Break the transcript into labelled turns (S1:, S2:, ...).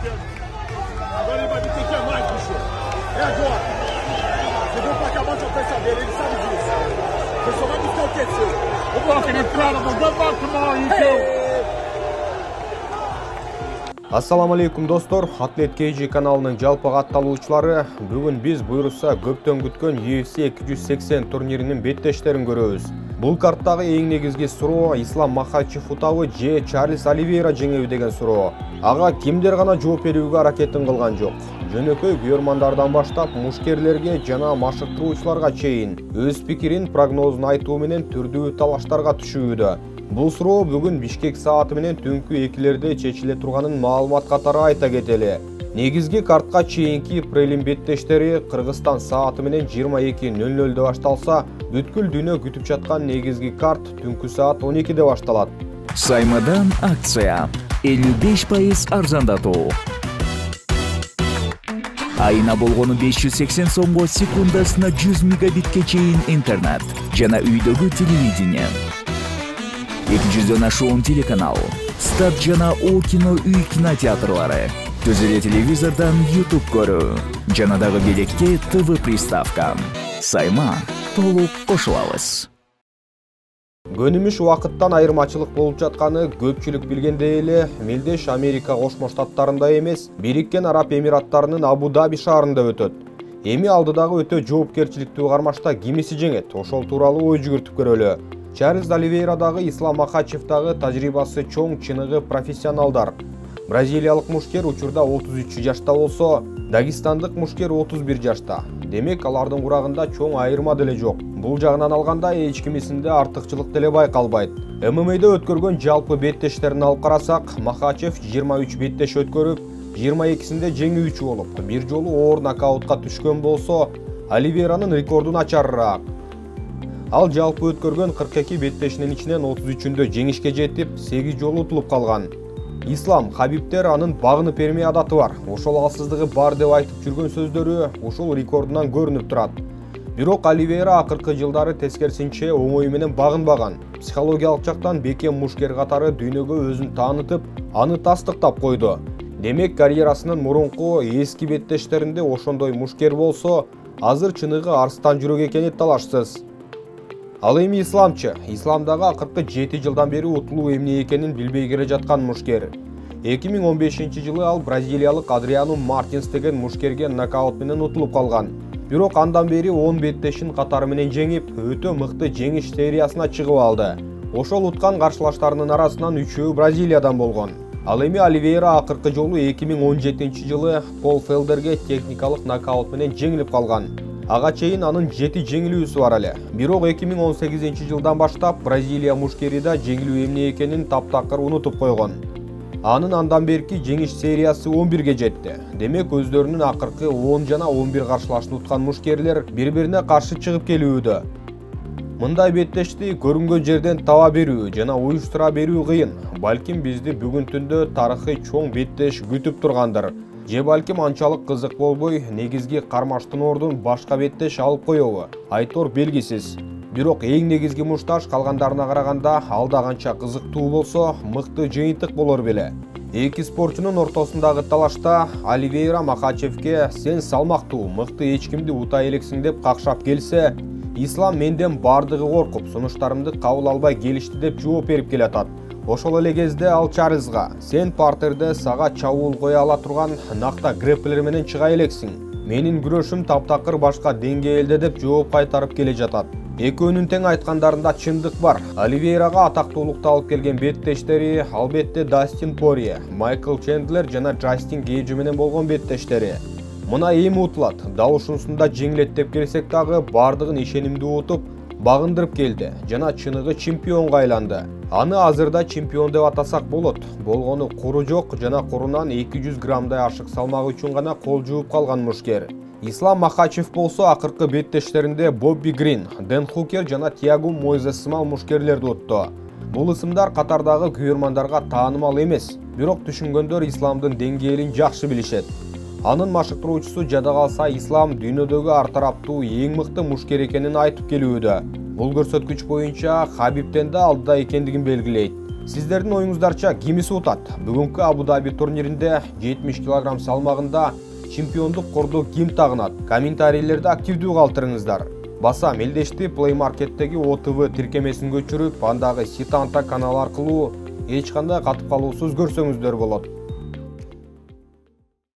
S1: pênalti. Agora ele vai me ter que amar, bicho. É agora. Se for pra acabar a sequência dele, ele sabe disso. Você só vai buscar o terceiro. I'm walking in front of him. Get back tomorrow, you two.
S2: Ассаламу алейкум достор, Атлет KG каналының жалпы атталуучулары, бүгін біз буйруса көптөн күткөн UFC 280 турниринин беттештерин көрөбүз. Бул карттагы эң негизги суроо Ислам Махачев утабы же Чарльз Оливейра жеңеби деген суроо. Ага кимдер гана жооп берүүгө аракетин кылган жок. Жөнөкөй күйөрмандардан баштап мушкерлерге жана машыктыруучуларга чейин өз пикирин, прогнозун айтуу менен түрдүү талаштарга түшүүдө. Бул суроо бүгүн Бишкек сааты менен түнкү 2-лерде чечиле турганын маалымат катары айта кетели. Негизги картка чейинки прелим беттештери Кыргызстан сааты менен 22:00 башталса, бүткүл дүйнө күтүп жаткан негизги карт түнкү саат 12-де башталат.
S3: Саймадан акция 55% арзандатуу. Айына болгону 580 сомго секундасына 100 мегабитке чейин интернет жана үйдөгү телевидение. 200дөн ашуун телеканал, Стат жана О кино үй кинотеатрлары, төзеле телевизордан YouTube көрүү, жана дагы белекке ТВ приставка. Сайма толук кошулабыз.
S2: Көнүмүш убакыттан айырмачылык болуп жатканы көпчүлүк билгендей эле, мелдеш Америка Кошмо Штаттарында эмес, Бириккен Араб Эмираттарынын Абу-Даби шаарында өтөт. Эми алдыдагы өтө жоопкерчиликтүү кармашта кимиси жеңет, ошол тууралуу ой жүгүртүп көрөлү. Чарльз Оливейрадагы, Ислам Махачевдагы тажрыйбасы чоң, чыныгы профессионалдар. Бразилиялык мушкер учурда 33 жашта болсо, Дагестандык мушкер 31 жашта. Демек, алардын курагында чоң айырма деле жок. Бул жагынан алганда эч кимисинде артыкчылык деле байкалбайт. ММА'да өткөргөн жалпы беттештерин алып карасак, Махачев 23 беттеш өткөрүп, 22синде жеңүүчү болуп, бир жолу оор нокаутка түшкөн болсо, Оливейранын рекордун ачарыраак. Ал жалпы өткөргөн 42 беттешинин ичинен 33-үндө жеңишке жетип, 8 жолу утулуп калган. Ислам Хабибтер анын багынып берме адаты бар. Ошол алсыздыгы бар деп айтып жүргөн сөздөрү ушул рекордунан көрүнүп турат. Бирок Оливейра акыркы жылдары тескерисинче оңой менен багынбаган. Психологиялык жактан бекем мушкер катары дүйнөгө өзүн таанытып, аны тастыктап койду. Демек, карьерасынын мурунку эски беттештеринде ошондой мушкер болсо, азыр чыныгы арстан жүрөк экени талашсыз. Ал эми Исламчы, Исламдагы акыркы 7 жылдан бери утулуу эмне экенин билбей келе жаткан мушкер. 2015-жылы ал бразилиялык Адриано Мартинс деген мушкерге нокаут менен утулуп калган. Бирок андан бери 10 беттешин катары менен жеңип, өтө мыкты жеңиш сериясына чыгып алды. Ошол уткан каршылаштарынын арасынан 3-өө Бразилиядан болгон. Ал эми Оливейра акыркы жолу 2017-жылы Пол Фелдерге техникалык нокаут менен жеңилип калган. Ага чейин анын 7 жеңилүүсү бар эле. Бирок 2018-жылдан баштап Бразилия мушкери да жеңилүү эмне экенин таптакыр унутуп койгон. Анын андан берки жеңиш сериясы 11ге жетти. Демек, өздөрүнүн акыркы 10 жана 11 каршылашын уткан мушкерлер бири-бирине каршы чыгып келүүдө. Мындай беттешти көрүнгөн жерден таба берүү жана уюштура берүү кыйын. Балким бизди бүгүн түндө тарыхый чоң беттеш күтүп тургандыр. Же балким анчалык кызык болбой, негизги кармаштын ордун башка беттеш алып коёбу? Айтор белгисиз. Бирок эң негизги мушташ калгандарына караганда алда канча кызыктуу болсо, мыкты жыйынтык болор беле. Эки спортчунун ортосундагы талашта Оливейра Махачевке "Сен салмактуу, мыкты, эч кимди ута элексиң" деп какшап келсе, Ислам "Менден бардыгы коркуп, сунуштарымды кабыл албай келишти" деп жооп берип келатат. Ошол эле кезде ал Чарльзга "Сен партерде сага чабуул кое ала турган накта грэпплер менен чыга элексиң. Менин күрөшүм таптакыр башка деңгээлде" деп жооп кайтарып келе жатат. Экөөнүн тең айткандарында чындык бар. Оливейрага атактуулукту алып келген беттештери албетте Дастин Порье, Майкл Чендлер жана Джастин Гейджи менен болгон беттештери. Мына эми утулат, дал ушунусунда жеңилет деп келсек дагы бардыгын ишенимдүү утуп, багындырып келди жана чыныгы чемпионго айланды. Аны азырда чемпион деп атасак болот. Болгону куру жок жана курунан 200 граммдай ашык салмагы үчүн гана кол жууп калган мушкер. Ислам Махачев болсо акыркы беттештеринде Бобби Грин, Дэн Хукер жана Тиагу Мойзес сымал мушкерлерди утту. Бул ысымдар катардагы күйөрмандарга таанымал эмес, бирок түшүнгөндөр Исламдын деңгээлин жакшы билишет. Анын машыктыруучусу жада калса Ислам дүйнөдөгү ар тараптуу эң мыкты мушкер экенин айтып келүүдө. Бул көрсөткүч боюнча Хабибтен да алдыда экендигин белгилейт. Сиздердин оюңуздарча кимиси утат? Бүгүнкү Абу Даби турниринде 70 кг салмагында чемпиондук корду ким тагынат? Комментарийлерде активдүү калтырыңыздар. Баса мелдешти Play Market'теги OTV тиркемесин көчүрүп, андагы Ситанта каналы аркылуу эч кандай катып калуусуз көрсөңүздөр болот.